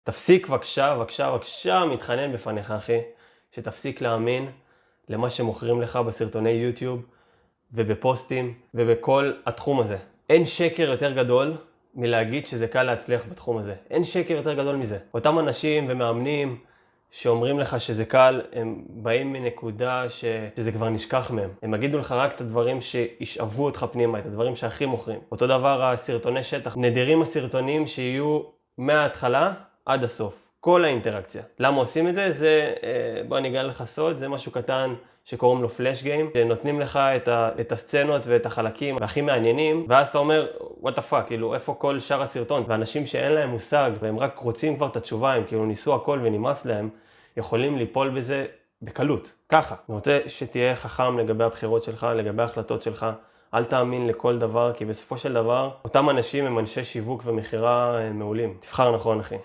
תפסיק בבקשה, בבקשה, בבקשה, מתחנן בפניך אחי, שתפסיק להאמין למה שמוכרים לך בסרטוני יוטיוב ובפוסטים ובכל התחום הזה. אין שקר יותר גדול מלהגיד שזה קל להצליח בתחום הזה. אין שקר יותר גדול מזה. אותם אנשים ומאמנים שאומרים לך שזה קל, הם באים מנקודה שזה כבר נשכח מהם. הם יגידו לך רק את הדברים שישאבו אותך פנימה, את הדברים שהכי מוכרים. אותו דבר הסרטוני שטח. נדירים הסרטונים שיהיו מההתחלה עד הסוף. כל האינטראקציה. למה עושים את זה? בוא אני אגלה לך סוד, זה משהו קטן שקוראים לו פלאש גיים, שנותנים לך את הסצנות ואת החלקים הכי מעניינים, ואז אתה אומר, what the fuck, כאילו, איפה כל שאר הסרטון? ואנשים שאין להם מושג, והם רק רוצים כבר את התשובה, הם כאילו ניסו הכל ונמאס להם, יכולים ליפול בזה בקלות. ככה. אני רוצה שתהיה חכם לגבי הבחירות שלך, לגבי ההחלטות שלך. אל תאמין לכל דבר, כי בסופו של דבר, אותם אנשים הם אנשי שיווק ומחירה מעולים. תבחר נכון, אחי.